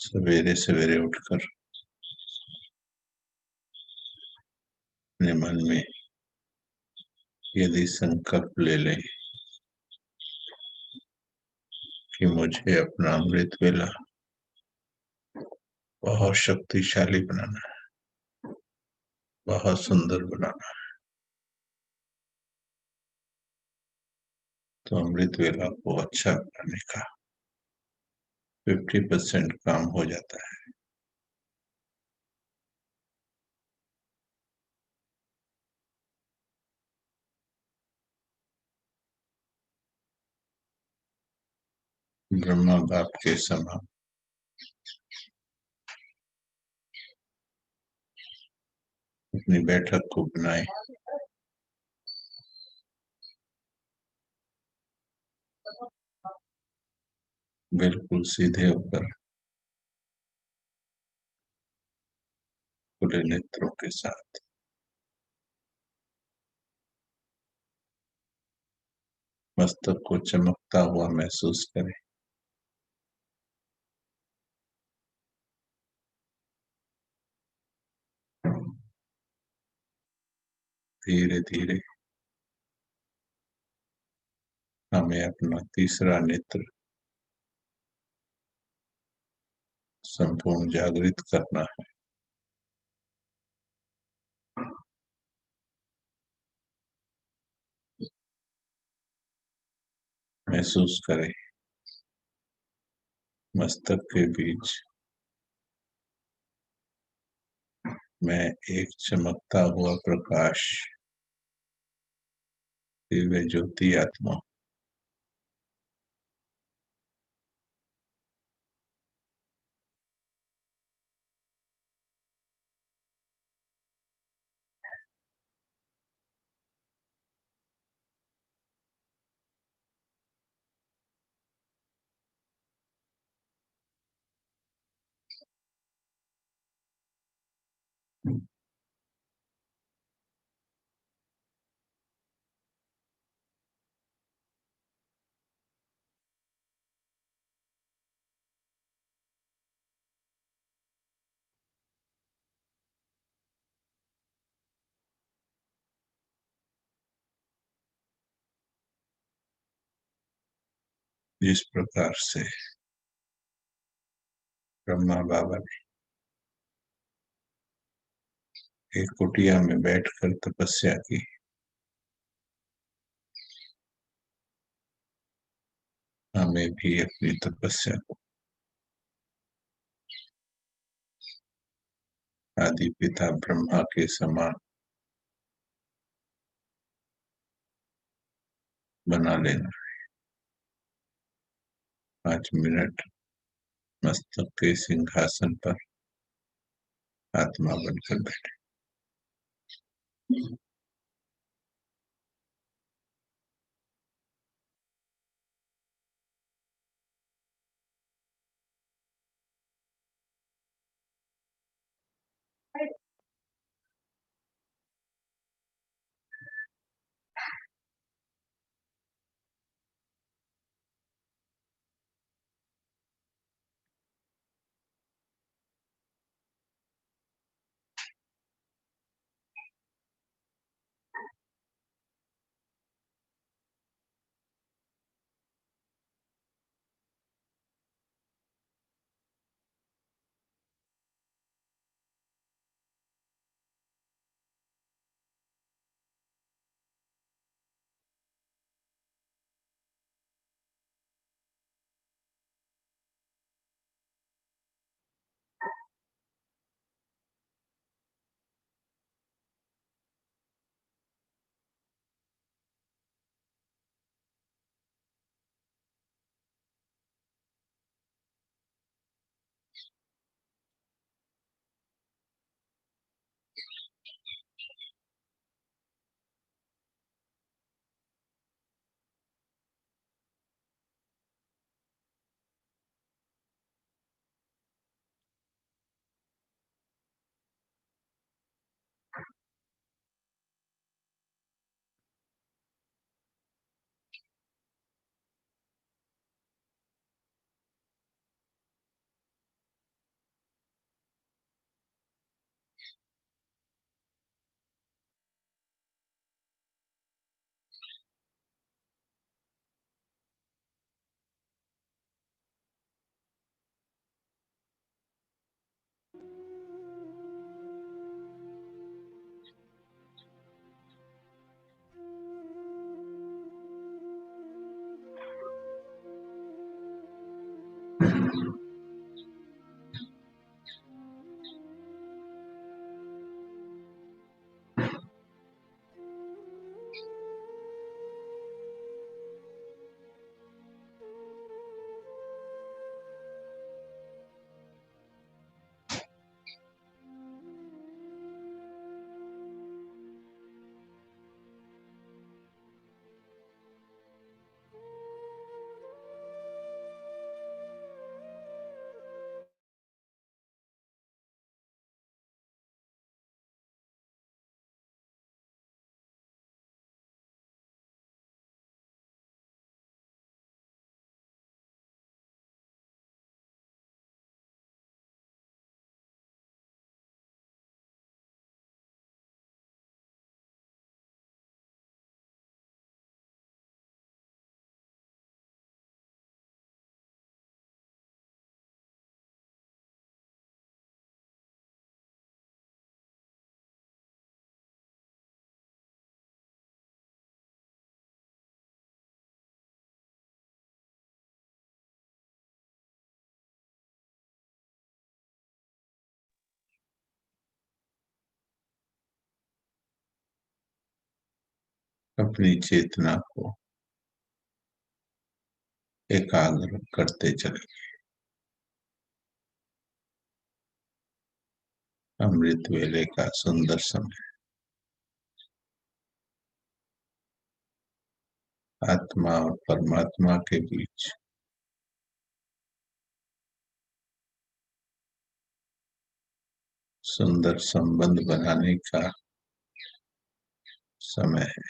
सवेरे सवेरे उठकर अपने मन में यदि संकल्प ले लें कि मुझे अपना अमृत वेला बहुत शक्तिशाली बनाना है, बहुत सुंदर बनाना है, तो अमृत वेला को अच्छा बनाने का 50% काम हो जाता है। ब्रह्मा बाप के समान अपनी बैठक को बनाए, बिल्कुल सीधे होकर खुले नेत्रों के साथ मस्तक को चमकता हुआ महसूस करें। धीरे धीरे हमें अपना तीसरा नेत्र संपूर्ण जागृत करना है। महसूस करें मस्तक के बीच में एक चमकता हुआ प्रकाश, दिव्य ज्योति आत्मा। जिस प्रकार से ब्रह्मा बाबा ने एक कुटिया में बैठकर तपस्या की, हमें भी अपनी तपस्या को आदि पिता ब्रह्मा के समान बना लेना। 5 मिनट मस्तक के सिंहासन पर आत्मा बनकर बैठे। अपनी चेतना को एकाग्र करते चले। अमृत वेले का सुंदर समय, आत्मा और परमात्मा के बीच सुंदर संबंध बनाने का समय है।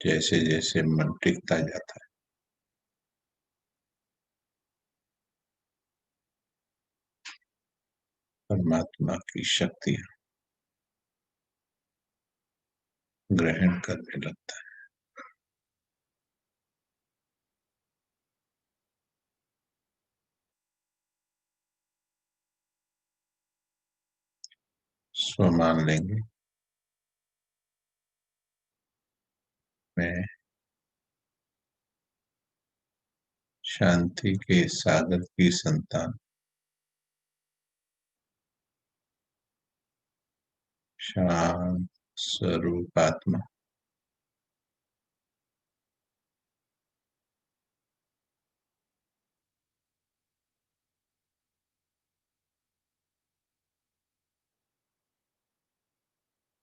जैसे जैसे मन टिकता जाता है, परमात्मा की शक्तियां ग्रहण करने लगता है। स्व मान लेंगे, मैं शांति के सागर की संतान, शांत स्वरूप आत्मा,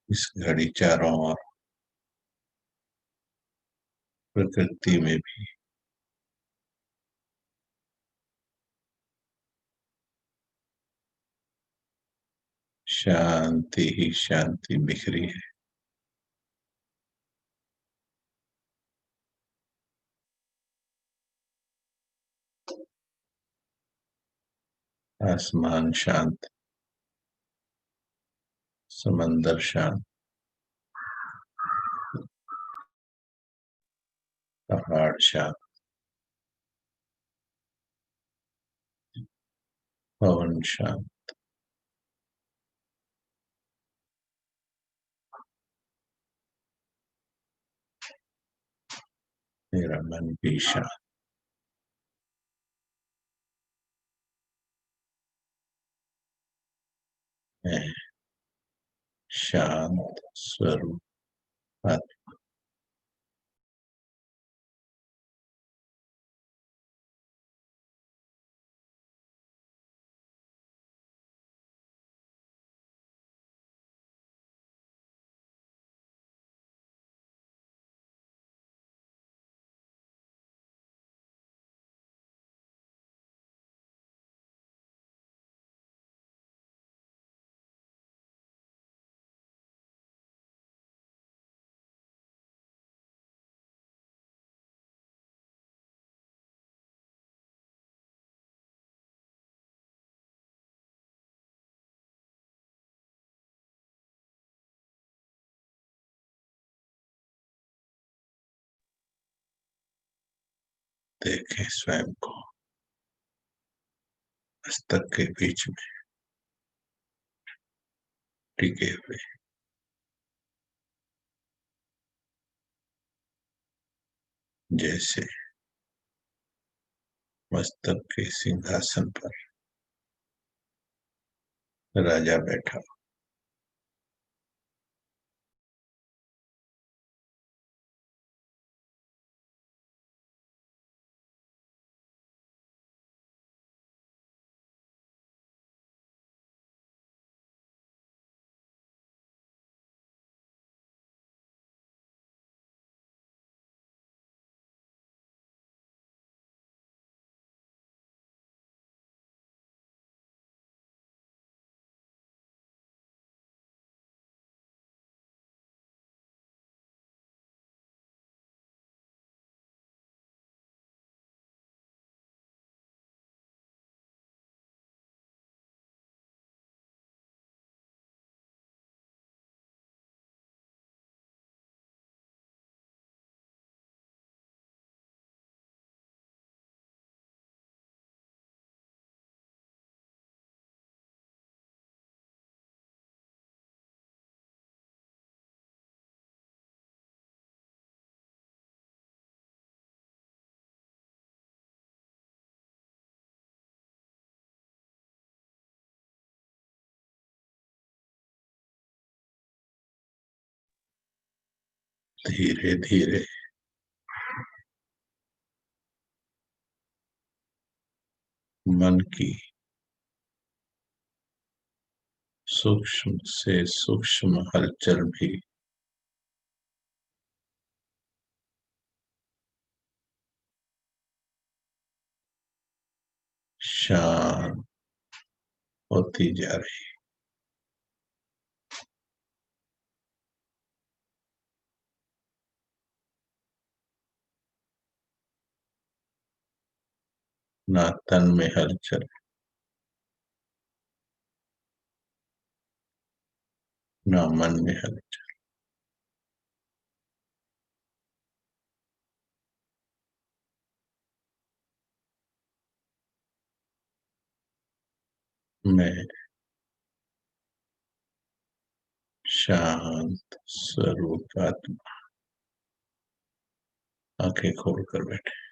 इस घड़ी चारों ओर प्रकृति में भी शांति ही शांति बिखरी है। आसमान शांत, समंदर शांत, पहाड़ शांत, पवन शांत, मेरा मन भी शांत है। शांत स्वरूप आत्मा। देखें स्वयं को मस्तक के बीच में टिके हुए, जैसे मस्तक के सिंहासन पर राजा बैठा। धीरे धीरे मन की सूक्ष्म से सूक्ष्म हलचल भी शांत होती जा रही। ना तन में हलचल, ना मन में हलचल। मैं शांत स्वरूप आत्मा आंखें खोलकर बैठे।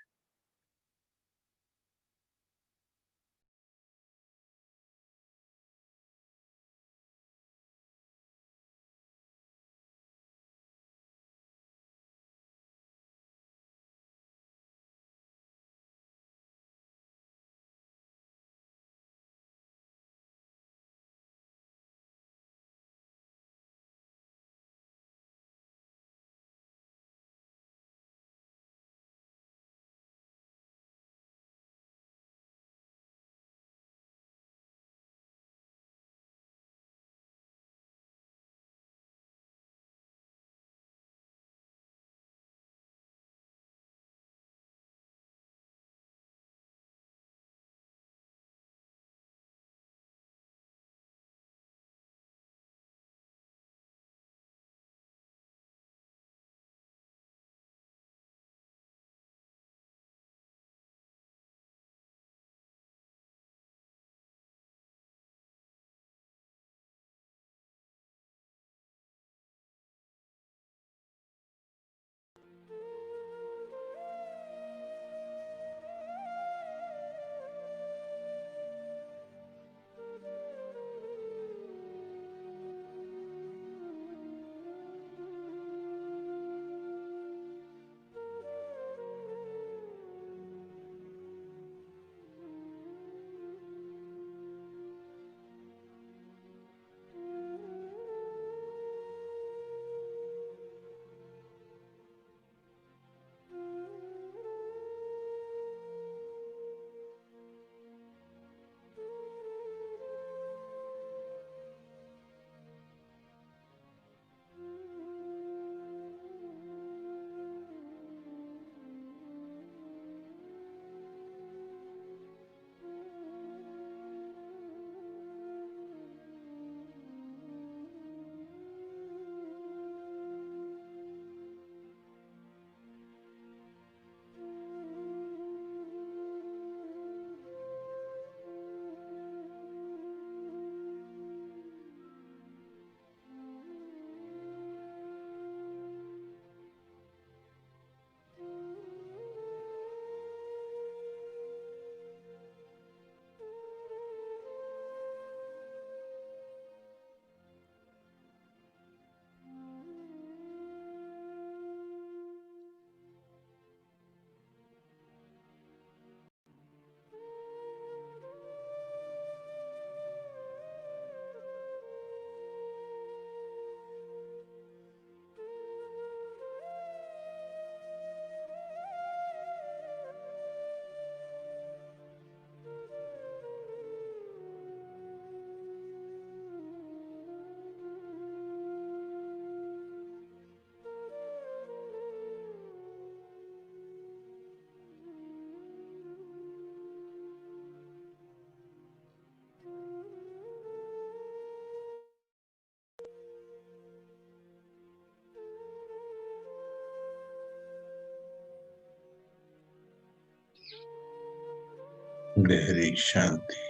गहरी शांति,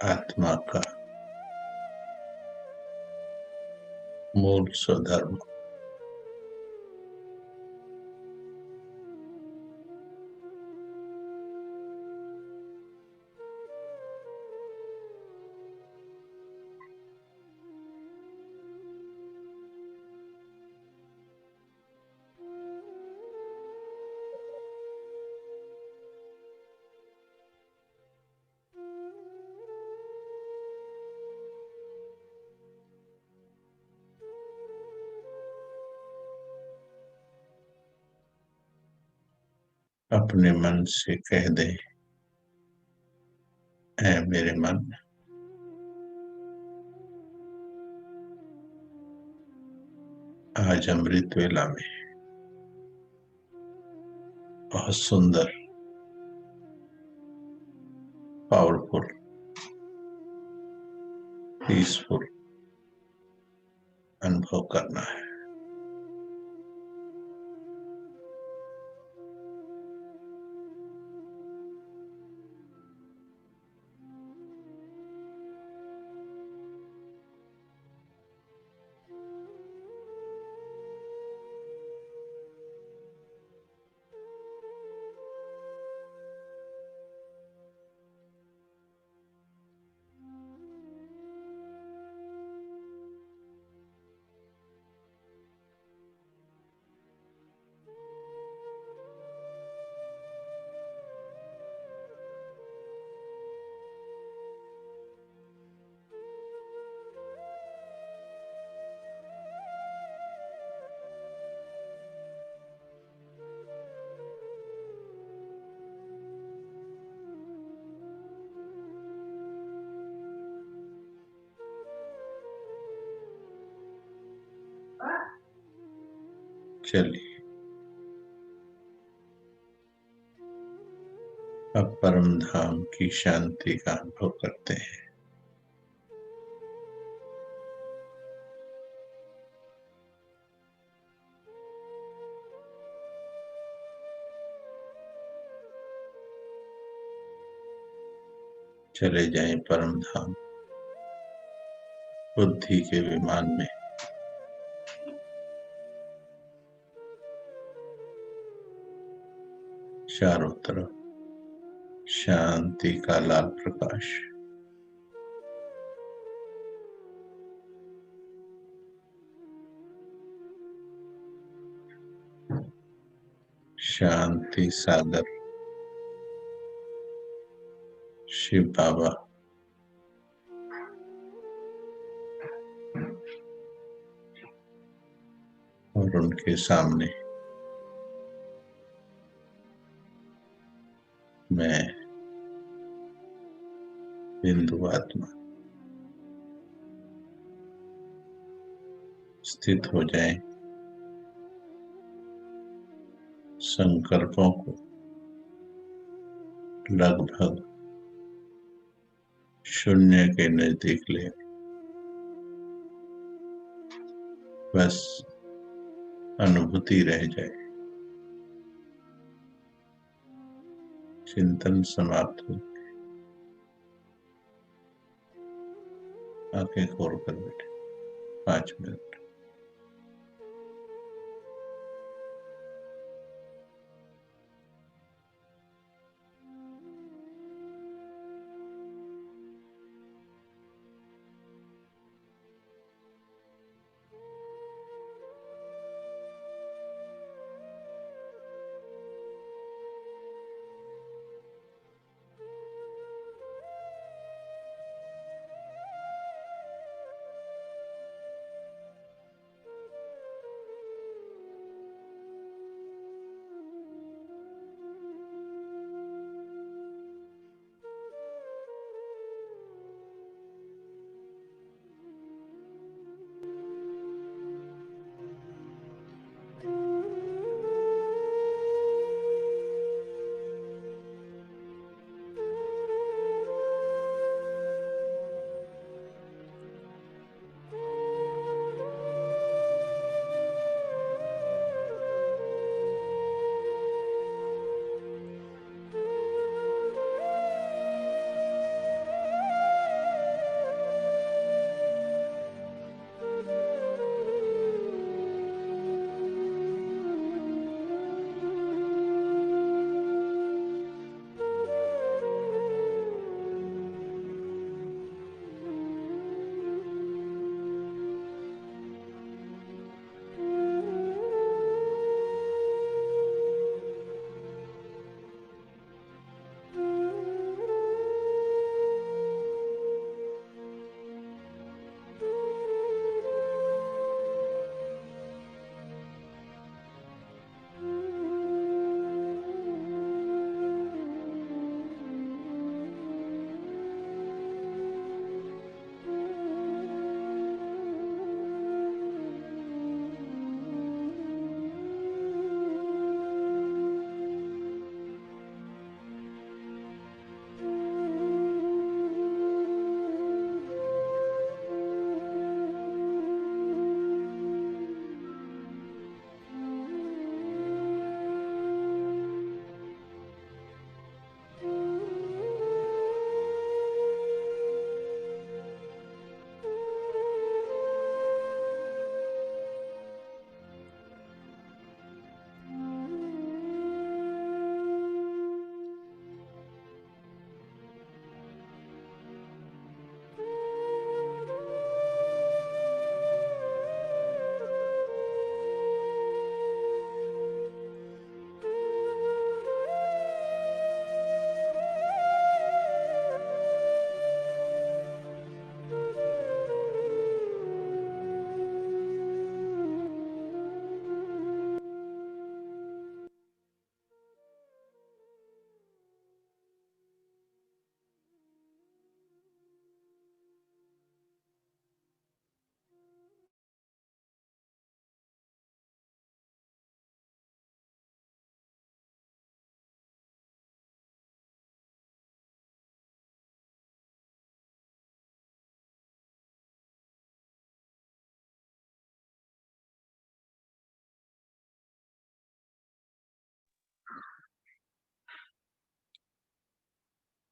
आत्मा का मूल स्वधर्म। अपने मन से कह दे, ऐ मेरे मन, आज अमृत वेला में बहुत सुंदर, पावरफुल, पीसफुल अनुभव करना है। चलिए अब परम धाम की शांति का अनुभव करते हैं। चले जाएं परम धाम, बुद्धि के विमान में। चारों तरफ शांति का लाल प्रकाश, शांति सागर शिव बाबा और उनके सामने मैं बिंदु आत्मा स्थित हो जाए। संकल्पों को लगभग शून्य के नजदीक ले, बस अनुभूति रह जाए। चिंतन समाप्त हो, आंखें खोल कर बैठे 5 मिनट।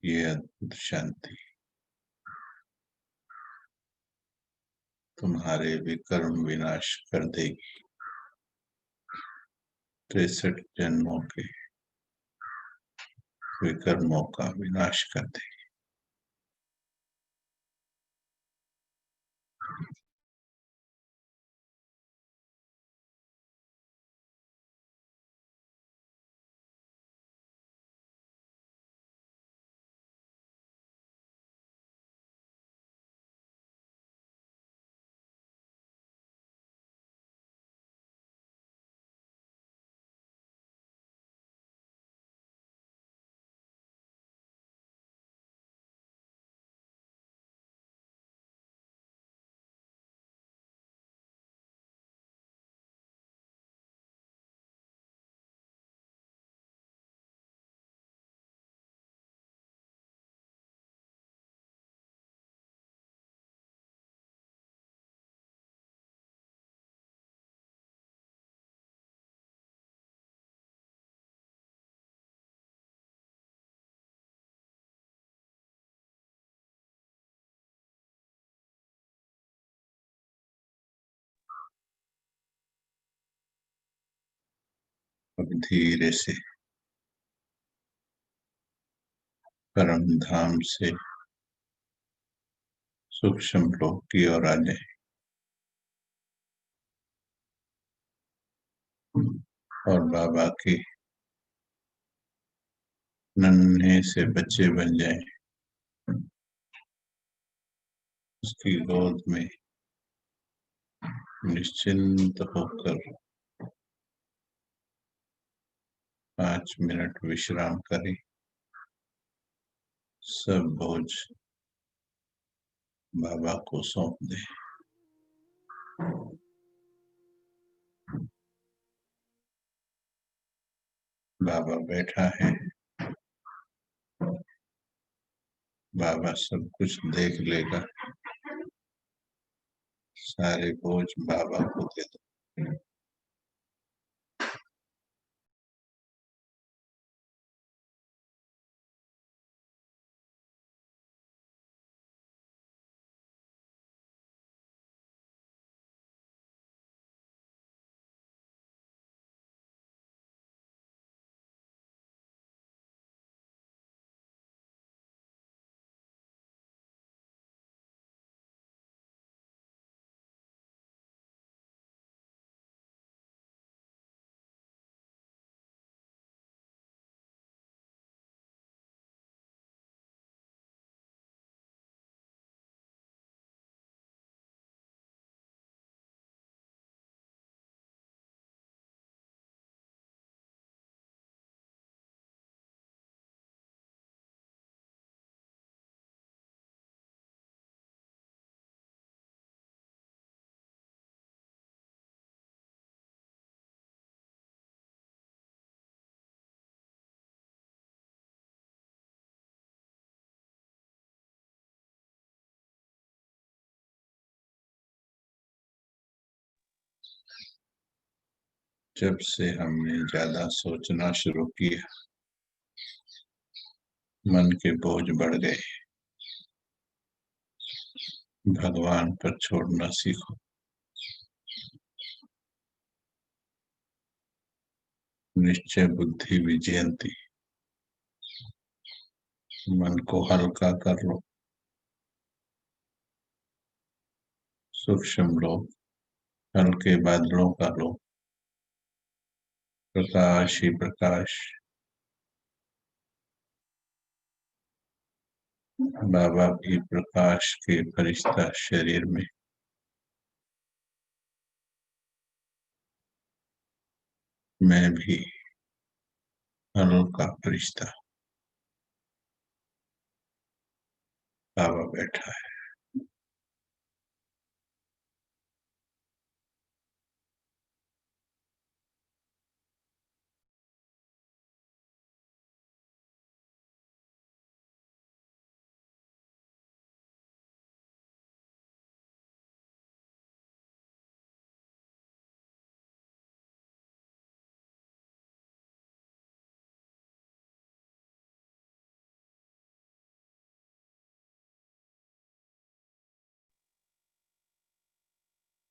ये अद्भुत शांति तुम्हारे विकर्म विनाश कर देगी। 63 जन्मों के विकर्मों का विनाश कर देगी। अब धीरे से परम धाम से सूक्ष्म लोक की ओर आ जाए और बाबा के नन्हे से बच्चे बन जाए। उसकी गोद में निश्चिंत होकर 5 मिनट विश्राम करें। सब बोझ बाबा को सौंप दे। बाबा बैठा है। बाबा सब कुछ देख लेगा। सारे बोझ बाबा को दे दो। जब से हमने ज्यादा सोचना शुरू किया, मन के बोझ बढ़ गए। भगवान पर छोड़ना सीखो। निश्चय बुद्धि विजयंती। मन को हल्का कर लो। सूक्ष्म लो, हल्के बादलों का लो। प्रकाश ही प्रकाश। बाबा भी प्रकाश के फरिश्ता शरीर में। मैं भी हल्का फरिश्ता। बाबा बैठा है।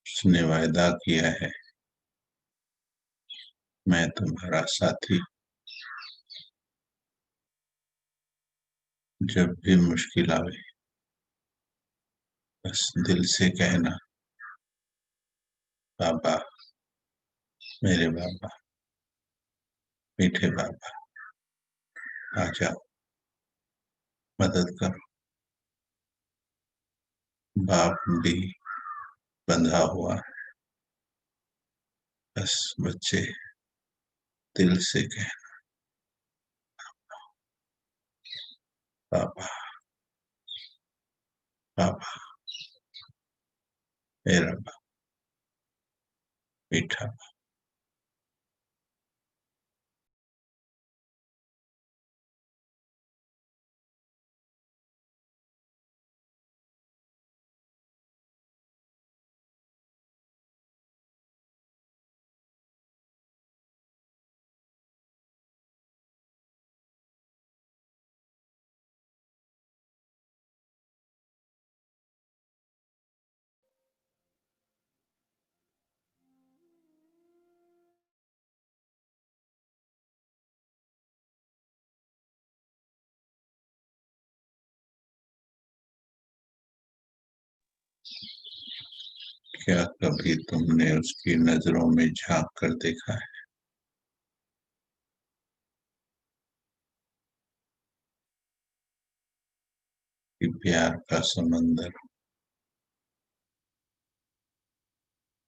उसने वायदा किया है, मैं तुम्हारा साथी। जब भी मुश्किल आवे, बस दिल से कहना, बाबा, मेरे बाबा, मीठे बाबा, आ जाओ, मदद करो। बाप भी बंधा हुआ है, बस बच्चे दिल से कहे, बाबा, बाबा, मेरा बाबा, मीठा। क्या कभी तुमने उसकी नजरों में झांक कर देखा है कि प्यार का समंदर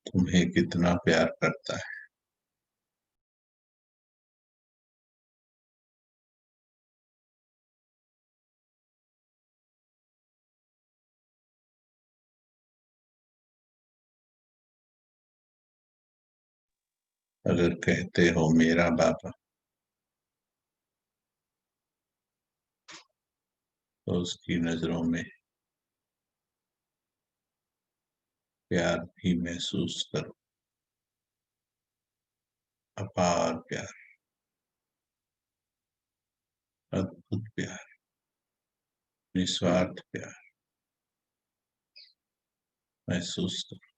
तुम्हें कितना प्यार करता है? अगर कहते हो मेरा बाबा, तो उसकी नजरों में प्यार भी महसूस करो। अपार प्यार, अद्भुत प्यार, निस्वार्थ प्यार महसूस करो।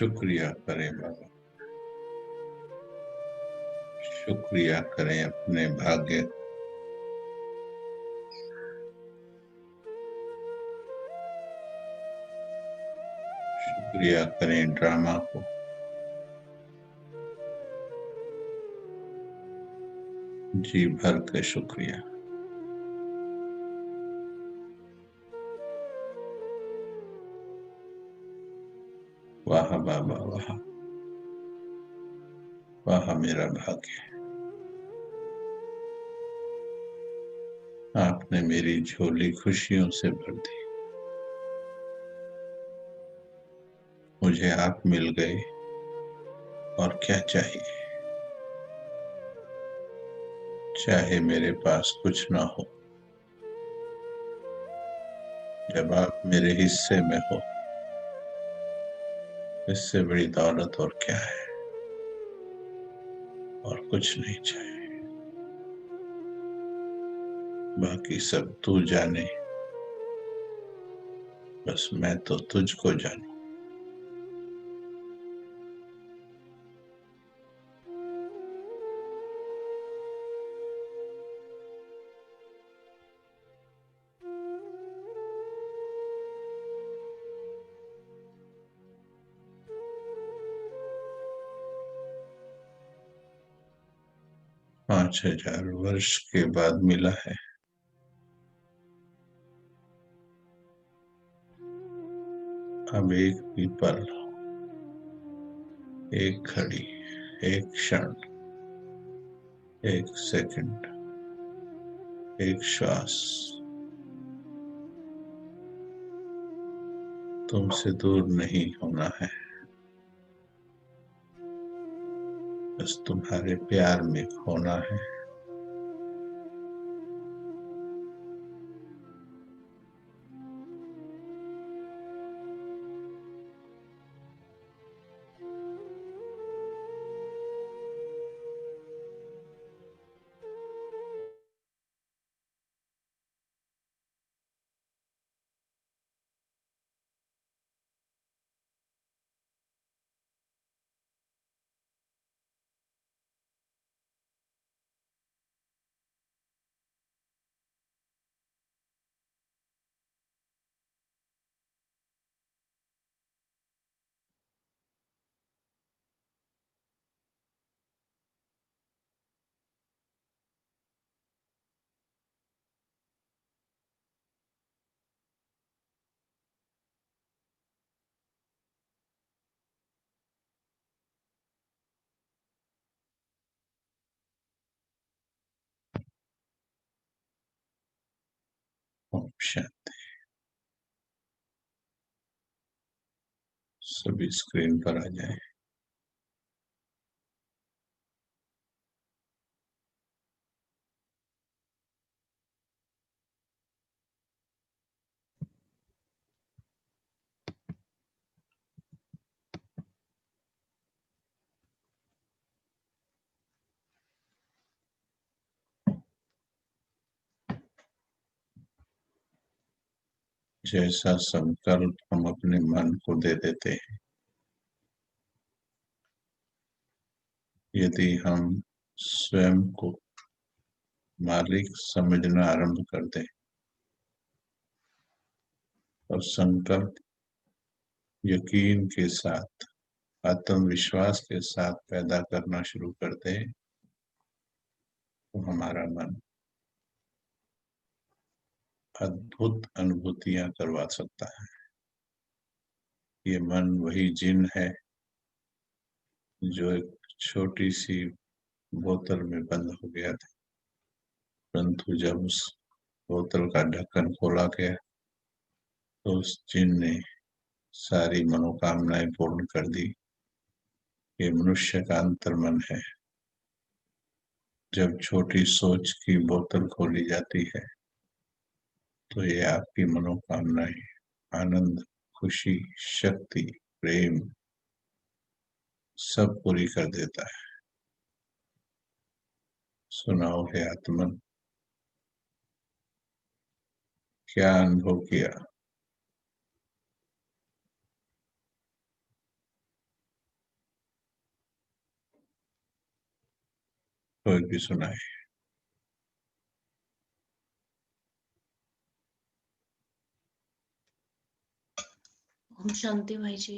शुक्रिया करें बाबा, शुक्रिया करें अपने भाग्य, शुक्रिया करें ड्रामा को, जी भर के शुक्रिया। वाह बाबा वाह, वाह मेरा भाग्य, आपने मेरी झोली खुशियों से भर दी। मुझे आप मिल गए और क्या चाहिए, चाहे मेरे पास कुछ ना हो, जब आप मेरे हिस्से में हो, इससे बड़ी दौलत और क्या है, और कुछ नहीं चाहिए। बाकी सब तू जाने, बस मैं तो तुझको जानूं। पांच हजार वर्ष के बाद मिला है, अब एक भी पल, एक घड़ी, एक क्षण, एक सेकंड, एक श्वास तुमसे दूर नहीं होना है, बस तुम्हारे प्यार में खोना है। ओम शांति। सभी स्क्रीन पर आ जाए। जैसा संकल्प हम अपने मन को दे देते हैं, यदि हम स्वयं को मालिक समझना आरंभ कर दें और संकल्प यकीन के साथ, आत्मविश्वास के साथ पैदा करना शुरू कर दें, तो हमारा मन अद्भुत अनुभूतियां करवा सकता है। ये मन वही जिन है जो एक छोटी सी बोतल में बंद हो गया था, परंतु जब उस बोतल का ढक्कन खोला गया तो उस जिन ने सारी मनोकामनाएं पूर्ण कर दी। ये मनुष्य का अंतर्मन है। जब छोटी सोच की बोतल खोली जाती है तो ये आपकी मनोकामनाएं, आनंद, खुशी, शक्ति, प्रेम सब पूरी कर देता है। सुनाओ हे आत्मन, क्या अनुभव किया? कोई भी सुनाए। ओम शांति भाई जी।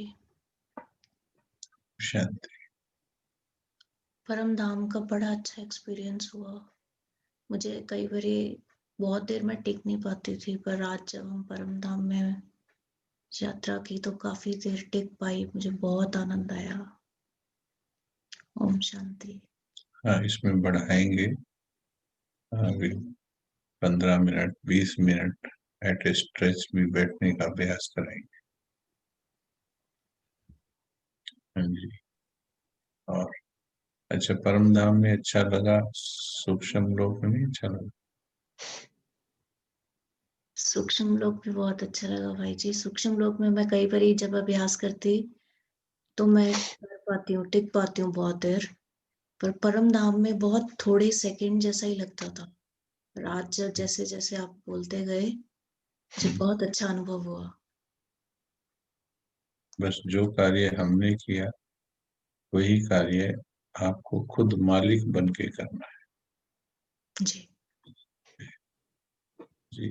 शांति। परम धाम का बड़ा अच्छा एक्सपीरियंस हुआ। मुझे कई बारी बहुत देर में टिक नहीं पाती थी, पर आज जब हम परम धाम में यात्रा की तो काफी देर टिक पाई। मुझे बहुत आनंद आया। ओम शांति। हाँ, इसमें बढ़ाएंगे अभी 15 मिनट 20 मिनट एट स्ट्रेच भी बैठने का अभ्यास करेंगे। हाँ जी। और अच्छा, परम धाम में अच्छा लगा, सूक्ष्म लोक में नहीं अच्छा लगा? सूक्ष्म लोक भी बहुत अच्छा लगा भाई जी। सूक्ष्म लोक में मैं कई बारी जब अभ्यास करती तो मैं कर पाती हूँ, टिक पाती हूँ बहुत देर। पर परम धाम में बहुत थोड़े सेकंड जैसा ही लगता था। पर आज जैसे जैसे आप बोलते गए, मुझे बहुत अच्छा अनुभव हुआ। बस जो कार्य हमने किया वही कार्य आपको खुद मालिक बन के करना जी। है। जी।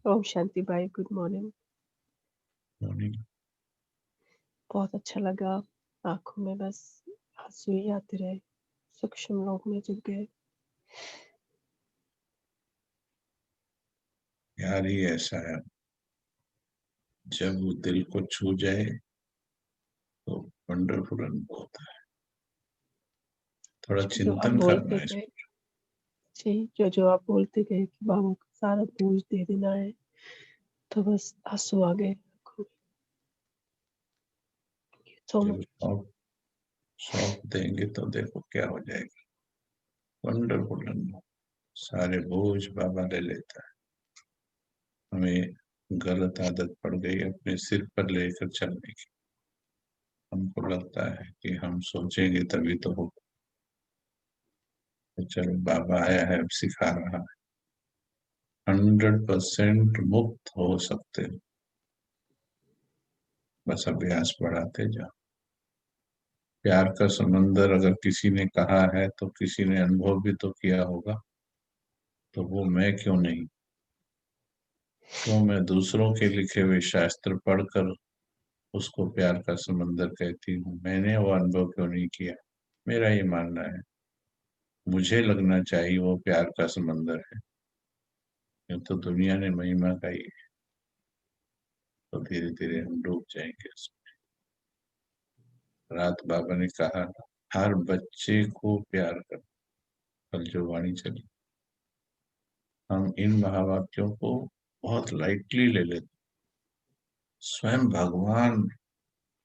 ओम शांति भाई, गुड मॉर्निंग। मॉर्निंग। बहुत अच्छा लगा। आंखों में बस आंसू ही आते रहे। सूक्ष्म लोक में जब गए। प्यार ही ऐसा है, जब वो दिल को छू जाए तो वंडरफुल अनुभव होता है। थोड़ा जो आप चिंतन करना बोलते है गए, इसमें। जी, जो आप बोलते गए कि बाबा को सारा बोझ दे देना है, तो बस आंसू आ गए आंखों में। सो जब मच। सौंप सौंप देंगे तो देखो क्या हो जाएगा। वंडरफुल अनुभव। सारे बोझ बाबा ले लेता है। हमें गलत आदत पड़ गई अपने सिर पर लेकर चलने की। हमको लगता है कि हम सोचेंगे तभी तो हो। तो चलो, बाबा आया है, अब सिखा रहा है। 100% मुक्त हो सकते हो, बस अभ्यास बढ़ाते जाओ। प्यार का समंदर अगर किसी ने कहा है तो किसी ने अनुभव भी तो किया होगा, तो वो मैं क्यों नहीं? क्यों मैं दूसरों के लिखे हुए शास्त्र पढ़कर उसको प्यार का समंदर कहती हूँ? मैंने वो अनुभव क्यों नहीं किया? मेरा ये मानना है, मुझे लगना चाहिए वो प्यार का समंदर है। ये तो दुनिया ने महिमा का ही है, तो धीरे धीरे हम डूब जाएंगे उसमें। रात बाबा ने कहा, हर बच्चे को प्यार कर। कल जो वाणी चली, हम इन महावाक्यों को बहुत लाइटली ले लेते। स्वयं भगवान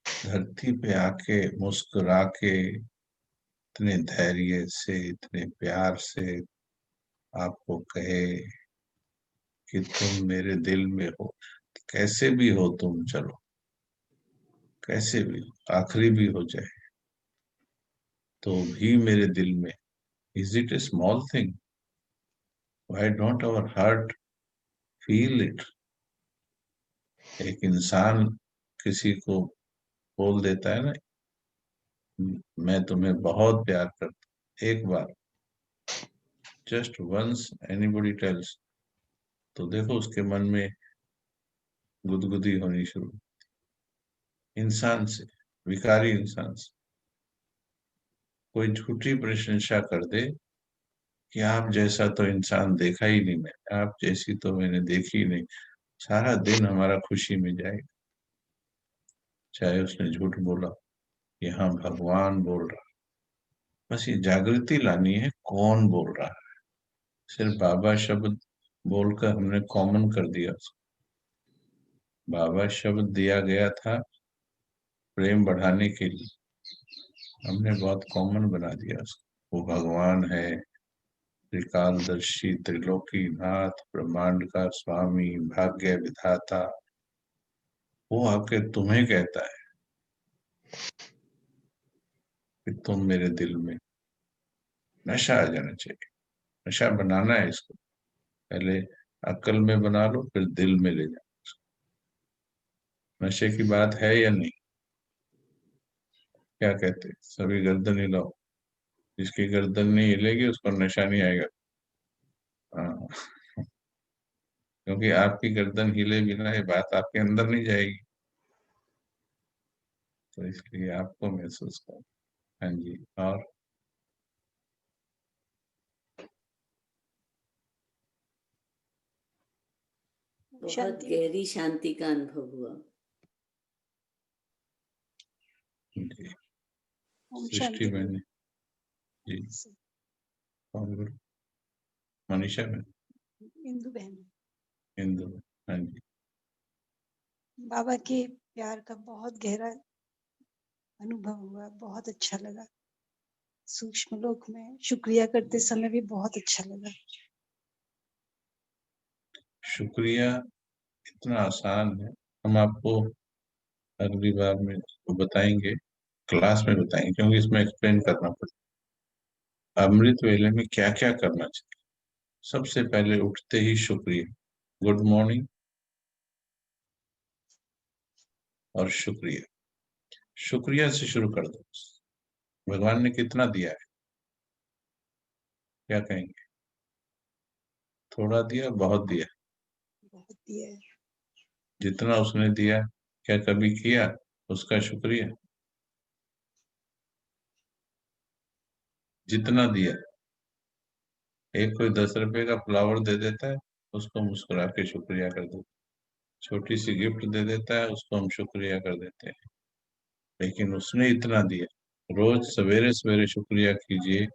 धरती पे आके मुस्कुरा के इतने धैर्य से, इतने प्यार से आपको कहे कि तुम मेरे दिल में हो। कैसे भी हो तुम, चलो कैसे भी हो, आखिरी भी हो जाए तो भी मेरे दिल में। Is it a small thing? Why don't our heart feel it? एक इंसान किसी को बोल देता है ना, मैं तुम्हें बहुत प्यार करता हूं, एक बार, जस्ट वंस एनीबॉडी टेल्स, तो देखो उसके मन में गुदगुदी होनी शुरू। इंसान से, विकारी इंसान से कोई झूठी प्रशंसा कर दे कि आप जैसा तो इंसान देखा ही नहीं मैंने, आप जैसी तो मैंने देखी ही नहीं, सारा दिन हमारा खुशी में जाएगा। चाहे उसने झूठ बोला, यहाँ भगवान बोल रहा। बस ये जागृति लानी है, कौन बोल रहा है। सिर्फ बाबा शब्द बोलकर हमने कॉमन कर दिया उसको। बाबा शब्द दिया गया था प्रेम बढ़ाने के लिए, हमने बहुत कॉमन बना दिया उसको। वो भगवान है, त्रिकालदर्शी, त्रिलोकीनाथ, ब्रह्मांड का स्वामी, भाग्य विधाता। वो आके तुम्हें कहता है कि तुम मेरे दिल में। नशा आ जाना चाहिए, नशा बनाना है इसको। पहले अक्ल में बना लो, फिर दिल में ले जाओ। नशे की बात है या नहीं? क्या कहते हैं? सभी गर्दन हिलाओ। जिसकी गर्दन नहीं हिलेगी उसको नशा नहीं आएगा। हाँ, क्योंकि आपकी गर्दन हिले बिना ये बात आपके अंदर नहीं जाएगी, तो इसलिए आपको महसूस करो। हाँ जी। और बहुत गहरी शांति का अनुभव हुआ। जी ओम सृष्टि शांति। बहन जी, कौन बोल? मनीषा बहन, इंदु बहन। इंदु। हाँ जी। बाबा के प्यार का बहुत गहरा अनुभव हुआ, बहुत अच्छा लगा। सूक्ष्म लोक में शुक्रिया करते समय भी बहुत अच्छा लगा। शुक्रिया इतना आसान है, हम आपको अगली बार में तो बताएंगे, क्लास में बताएंगे, क्योंकि इसमें एक्सप्लेन करना पड़ेगा। अमृत वेले में क्या क्या करना चाहिए। सबसे पहले उठते ही शुक्रिया, गुड मॉर्निंग और शुक्रिया। शुक्रिया से शुरू कर दो। भगवान ने कितना दिया है, क्या कहेंगे? थोड़ा दिया, बहुत दिया? बहुत दिया है। जितना उसने दिया, क्या कभी किया उसका शुक्रिया? जितना दिया, एक कोई 10 रुपए का फ्लावर दे देता है, उसको मुस्कुरा के शुक्रिया कर दो। छोटी सी गिफ्ट दे देता है, उसको हम शुक्रिया कर देते हैं। लेकिन उसने इतना दिया, रोज सवेरे सवेरे शुक्रिया कीजिए,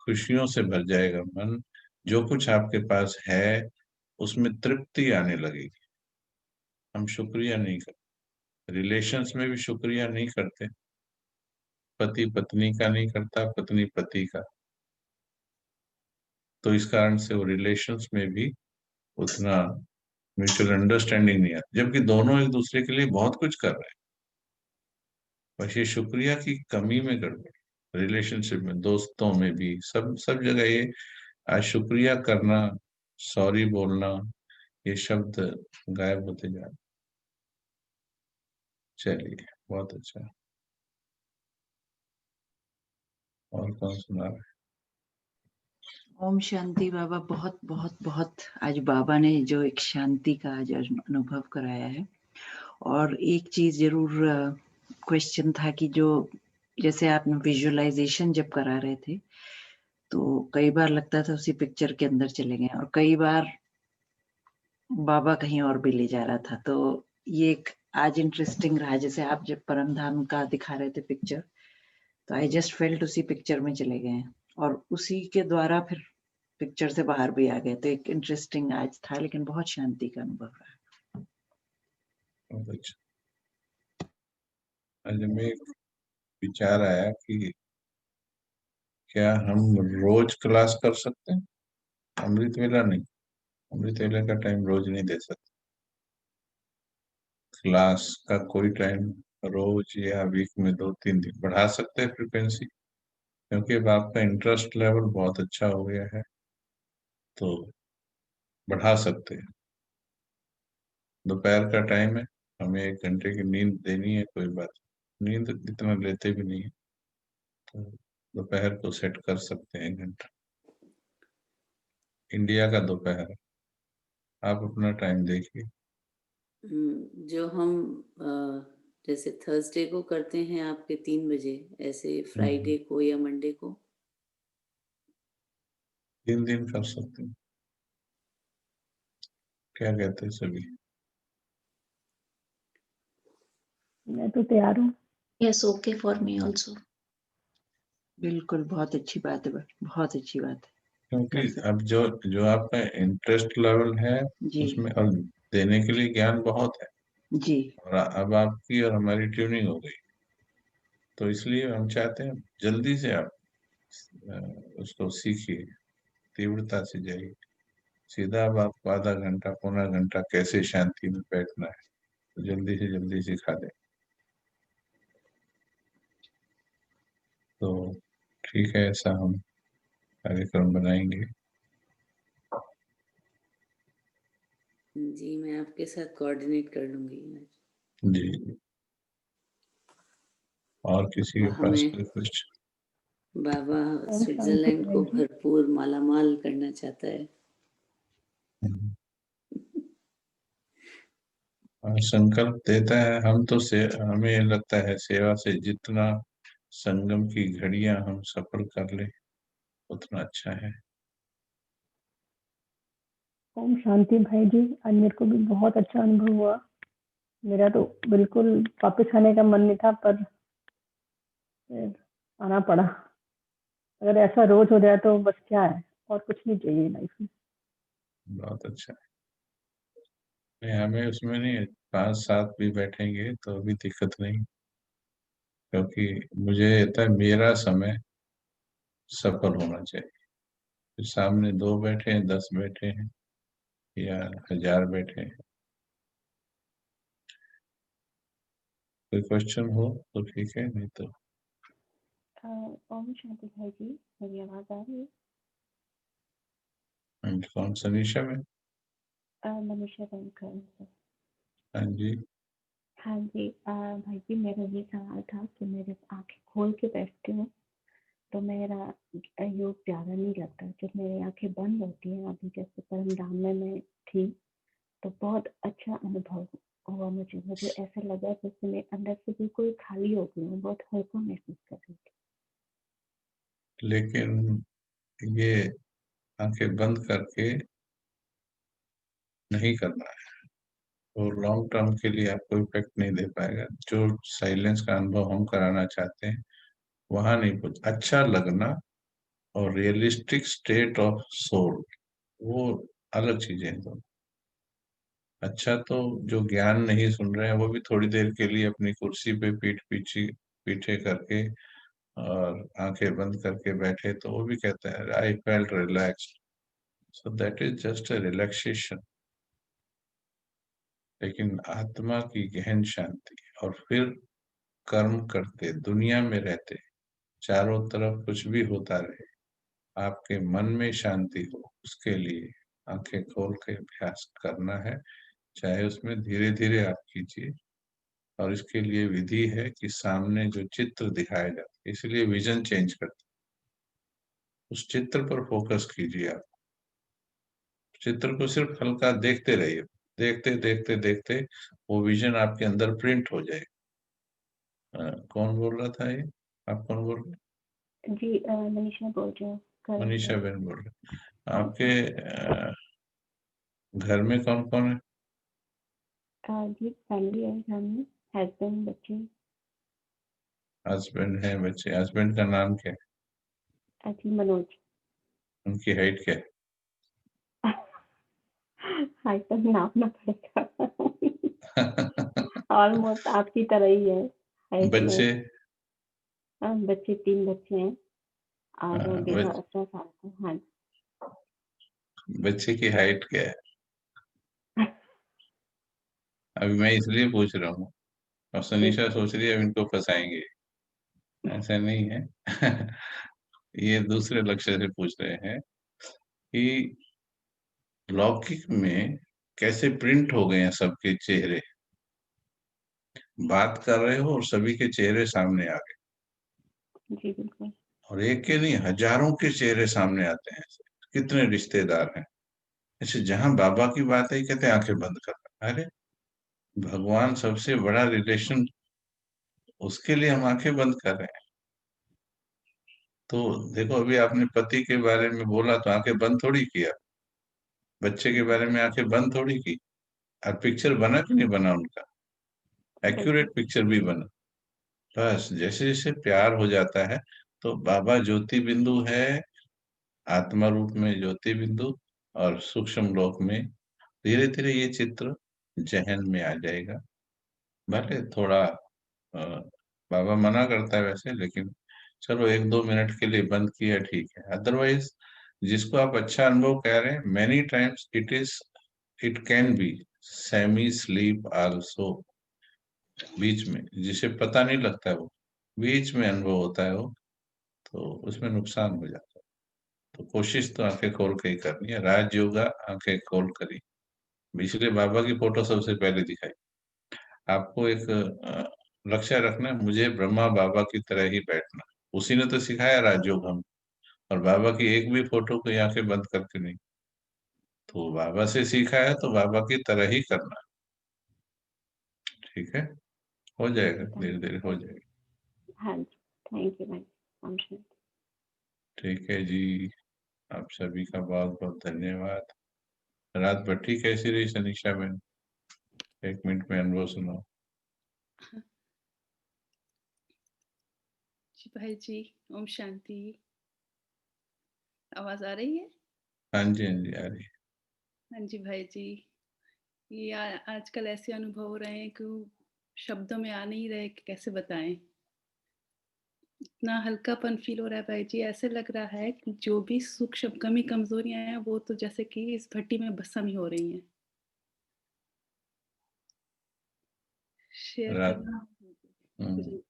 खुशियों से भर जाएगा मन। जो कुछ आपके पास है उसमें तृप्ति आने लगेगी। हम शुक्रिया नहीं करते, रिलेशंस में भी शुक्रिया नहीं करते। पति पत्नी का नहीं करता, पत्नी पति का, तो इस कारण से वो रिलेशंस में भी उतना म्यूचुअल अंडरस्टैंडिंग नहीं आती, जबकि दोनों एक दूसरे के लिए बहुत कुछ कर रहे हैं। बस ये शुक्रिया की कमी में गड़बड़, रिलेशनशिप में, दोस्तों में भी, सब सब जगह ये आज शुक्रिया करना, सॉरी बोलना, ये शब्द गायब होते जा रहे। चलिए, बहुत अच्छा। और कौन सुना रहा है? ओम शांति बाबा। बहुत बहुत बहुत आज बाबा ने जो एक शांति का आज अनुभव कराया है। और एक चीज जरूर क्वेश्चन था कि जो जैसे आपने विजुअलाइजेशन जब करा रहे थे तो कई बार लगता था उसी पिक्चर के अंदर चले गए, और कई बार बाबा कहीं और भी ले जा रहा था। तो ये एक आज इंटरेस्टिंग रहा, जैसे आप जब परम धाम का दिखा रहे थे पिक्चर, तो आई जस्ट फेल्ट उसी पिक्चर में चले गए और उसी के द्वारा फिर पिक्चर से बाहर भी आ गए। तो एक इंटरेस्टिंग आज था, लेकिन बहुत शांति का अनुभव रहा। बहुत अच्छा। आज हमें एक विचार आया कि क्या हम रोज क्लास कर सकते हैं? अमृत वेला नहीं, अमृत वेला का टाइम रोज नहीं दे सकते। क्लास का कोई टाइम रोज या वीक में 2-3 दिन बढ़ा सकते हैं फ्रिक्वेंसी, क्योंकि अब आपका इंटरेस्ट लेवल बहुत अच्छा हो गया है, तो बढ़ा सकते हैं। दोपहर का टाइम है, हमें 1 घंटे की नींद देनी है, कोई बात, नींद इतना लेते भी नहीं है, तो दोपहर को सेट कर सकते हैं 1 घंटा। इंडिया का दोपहर, आप अपना टाइम देखिए। जो हम जैसे थर्सडे को करते हैं आपके 3 बजे, ऐसे फ्राइडे को या मंडे को 3 दिन कर सकते हैं। क्या कहते हैं सभी? मैं तो तैयार हूँ। Yes, okay for me also. बिल्कुल, बहुत अच्छी बात है, बहुत अच्छी बात है। क्योंकि कर सकते। अब जो जो आपका इंटरेस्ट लेवल है जी उसमें, और देने के लिए ज्ञान बहुत है, जी। और अब आपकी और हमारी ट्यूनिंग हो गई, तो इसलिए हम चाहते हैं जल्दी से आप उसको सीखिए, तीव्रता से जाइए। सीधा अब आपको आधा घंटा, पौना घंटा कैसे शांति में बैठना है, तो जल्दी से जल्दी सिखा दें। तो ठीक है, ऐसा हम कार्यक्रम बनाएंगे। जी, मैं आपके साथ कोऑर्डिनेट कर लूंगी जी। और किसी के पास कोई क्वेश्चन? बाबा ओम शांति स्विट्जरलैंड को भाई जी। भरपूर मालामाल करना चाहता है। संकल्प देता है, हम तो हमें लगता है सेवा से जितना संगम की घड़ियां हम सफल कर ले उतना अच्छा है। ओम शांति भाई जी, आज मेरे को भी बहुत अच्छा अनुभव हुआ। मेरा तो बिल्कुल वापस आने का मन नहीं था, पर फिर आना पड़ा। अगर ऐसा रोज हो जाए तो बस क्या है, और कुछ नहीं चाहिए लाइफ में। बहुत अच्छा है। नहीं, हमें उसमें नहीं, 5-7 भी बैठेंगे तो अभी दिक्कत नहीं, क्योंकि मुझे कहता है मेरा समय सफल होना चाहिए। फिर सामने 2 बैठे हैं, 10 बैठे हैं या 1000 बैठे हैं, कोई क्वेश्चन हो तो ठीक है, नहीं तो ओम शांति भाई जी, मेरी आवाज आ रही है? कौन सा निशा में? Manisha banker sir. हाँ जी। हाँ जी, भाई जी मेरा ये सवाल था कि मैं जब आंखें खोल के बैठती हूँ तो मेरा योग प्यारा नहीं लगता। जब मेरी आंखें बंद होती हैं, अभी जैसे परम धाम में मैं थी, तो बहुत अच्छा अनुभव हुआ मुझे। मुझे ऐसा लगा जैसे मैं अंदर से बिल्कुल खाली हो गई हूँ, बहुत हल्का महसूस कर रही थी। लेकिन ये आंखें बंद करके नहीं करना है, तो लॉन्ग टर्म के लिए आपको इफेक्ट नहीं दे पाएगा। जो साइलेंस का अनुभव हम कराना चाहते हैं वहां नहीं, कुछ अच्छा लगना और रियलिस्टिक स्टेट ऑफ सोल, वो अलग चीजें हैं। तो अच्छा, तो जो ज्ञान नहीं सुन रहे हैं वो भी थोड़ी देर के लिए अपनी कुर्सी पे पीठे करके और आंखें बंद करके बैठे तो वो भी कहते हैं I felt relaxed, so that is just a relaxation. लेकिन आत्मा की गहन शांति, और फिर कर्म करते दुनिया में रहते, चारों तरफ कुछ भी होता रहे, आपके मन में शांति हो, उसके लिए आंखें खोल के अभ्यास करना है। चाहे उसमें धीरे धीरे आप कीजिए, और इसके लिए विधि है कि सामने जो चित्र दिखाया जाता है, इसलिए विजन चेंज करते, उस चित्र पर फोकस कीजिए। आप चित्र को सिर्फ हल्का देखते रहिए, देखते देखते देखते वो विजन आपके अंदर प्रिंट हो जाए। कौन बोल रहा था ये? आप कौन बोल रहे? जी मनीषा बोल रही हूँ। मनीषा बहन बोल रहे। हाँ आपके घर में कौन कौन है? जी, फैमिली है घर में, हस्बैंड, बच्चे। हस्बैंड है, बच्चे। हस्बैंड का नाम क्या है? जी मनोज। उनकी हाइट क्या हाइट तो नापना पड़ेगा। है? ऑलमोस्ट आपकी तरह ही है हाइट में। बच्चे? बच्चे 3 बच्चे हैं और बेटा बच, 18 साल का। हाँ बच्चे की हाइट क्या है? अभी मैं इसलिए पूछ रहा हूँ, और ठीक सनीशा है। सोच रही है अब इनको फंसाएंगे। ऐसा नहीं है। ये दूसरे लक्ष्य से पूछ रहे हैं कि लौकिक में कैसे प्रिंट हो गए हैं सबके चेहरे, बात कर रहे हो और सभी के चेहरे सामने आ गए, जी बिल्कुल। और एक के नहीं हजारों के चेहरे सामने आते हैं। कितने रिश्तेदार हैं ऐसे, जहां बाबा की बात है कहते हैं आंखें बंद कर। अरे भगवान सबसे बड़ा रिलेशन, उसके लिए हम आंखें बंद कर रहे हैं? तो देखो, अभी आपने पति के बारे में बोला तो आंखें बंद थोड़ी किया, बच्चे के बारे में आंखें बंद थोड़ी की, और पिक्चर बना कि नहीं बना उनका, बिल्कुल। एक्यूरेट पिक्चर भी बना। बस जैसे जैसे प्यार हो जाता है, तो बाबा ज्योति बिंदु है, आत्मा रूप में ज्योति बिंदु, और सूक्ष्म लोक में धीरे धीरे ये चित्र जहन में आ जाएगा। भले थोड़ा बाबा मना करता है वैसे, लेकिन चलो 1-2 मिनट के लिए बंद किया ठीक है। अदरवाइज जिसको आप अच्छा अनुभव कह रहे हैं, many times it can be semi sleep also, बीच में जिसे पता नहीं लगता है, वो बीच में अनुभव होता है वो, तो उसमें नुकसान हो जाता है। तो कोशिश तो आंखें खोल के ही करनी है, राज योगा आंखें खोल कर ही। इसलिए बाबा की फोटो सबसे पहले दिखाई। आपको एक लक्ष्य रखना है, मुझे ब्रह्मा बाबा की तरह ही बैठना, उसी ने तो सिखाया राजयोग हम, और बाबा की एक भी फोटो को आंखें बंद करके नहीं। तो बाबा से सीखा है तो बाबा की तरह ही करना। ठीक है, हो जाएगा, धीरे धीरे हो जाएगा। हाँ जी, थैंक यू भाई। ओम शांति। ठीक है जी, आप सभी का बहुत बहुत धन्यवाद। रात भट्टी कैसी रही सनीशा बहन? 1 मिनट में अनुभव सुनाओ। जी भाई जी, ओम शांति। आवाज आ रही है? हाँ जी, हाँ जी, आ रही है। हाँ जी भाई जी, ये आजकल ऐसे अनुभव हो रहे हैं कि शब्दों में आ नहीं रहे कि कैसे बताएं। इतना हल्कापन फील हो रहा है भाई जी, ऐसे लग रहा है कि जो भी सूक्ष्म कमी कमजोरियां हैं वो तो जैसे कि इस भट्टी में भस्म ही हो रही हैं। शेयर रात करना जी।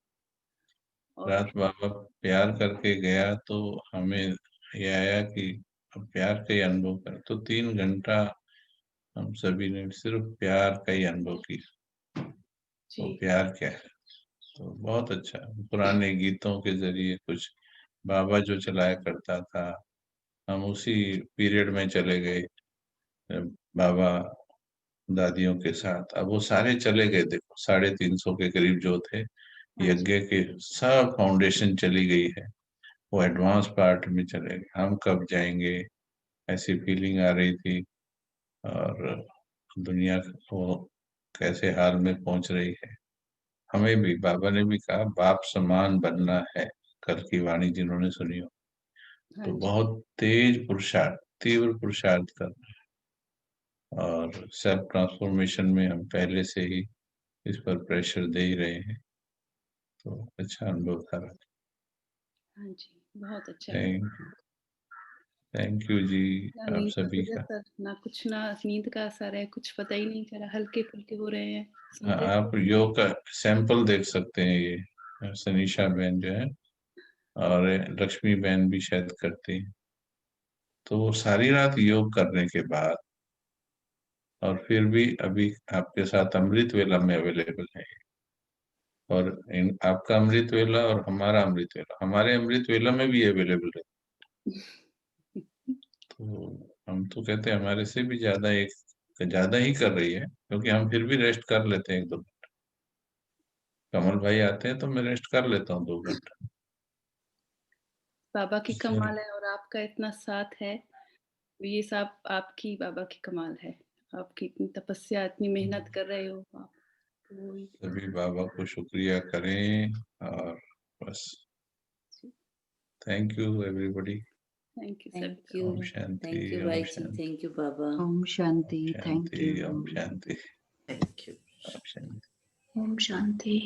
और रात बाबा प्यार करके गया तो हमें ये आया कि अब प्यार का ही अनुभव करें, तो 3 घंटा हम सभी ने सिर्फ प्यार का ही अनुभव किया। जी तो प्यार क्या है, तो बहुत अच्छा। पुराने गीतों के जरिए कुछ बाबा जो चलाया करता था, हम उसी पीरियड में चले गए बाबा दादियों के साथ। अब वो सारे चले गए, देखो 350 के करीब जो थे हाँ जी यज्ञ के, सब फाउंडेशन चली गई है, वो एडवांस पार्ट में चले गए। हम कब जाएंगे ऐसी फीलिंग आ रही थी। और दुनिया वो कैसे हाल में पहुंच रही है। हमें भी बाबा ने भी कहा बाप समान बनना है, कल की वाणी जिन्होंने सुनी हो, हाँ तो जी बहुत तेज पुरुषार्थ, तीव्र पुरुषार्थ करना है। और सेल्फ ट्रांसफॉर्मेशन में हम पहले से ही इस पर प्रेशर दे ही रहे हैं, तो अच्छा अनुभव था। हाँ जी, बहुत अच्छा लगा। थैंक यू जी, ना आप नींद का सभी कोई का। असर, ना कुछ, ना नींद का असर है, कुछ पता ही नहीं चला, हल्के फुल्के हो रहे हैं। हाँ, सुनते आप योग का सैंपल देख सकते हैं, ये सनीशा बहन जो है और लक्ष्मी बहन भी शायद करती हैं। तो वो सारी रात योग करने के बाद और फिर भी अभी आपके साथ अमृत वेला में अवेलेबल है। और आपका अमृत वेला और हमारा अमृत वेला, हमारे अमृत वेला में भी अवेलेबल है। तो हम तो कहते हैं हमारे से भी ज्यादा ही कर रही है, क्योंकि हम फिर भी रेस्ट कर लेते हैं 1-2 घंटे। कमल भाई आते हैं तो मैं रेस्ट कर लेता हूँ 2 घंटे। बाबा की कमाल है और आपका इतना साथ है, ये सब आपकी बाबा की कमाल है। आपकी इतनी तपस्या, इतनी मेहनत कर रहे हो आप, तो सभी बाबा को शुक्रिया करें। और बस, thank you everybody. Thank you thank sir. You, ओम शांति, थैंक यू ओम भाई जी, शांति, थैंक यू बाबा। ओम शांति, थैंक शांति, यू। ओम शांति, थैंक यू। ओम शांति। ओम शांति।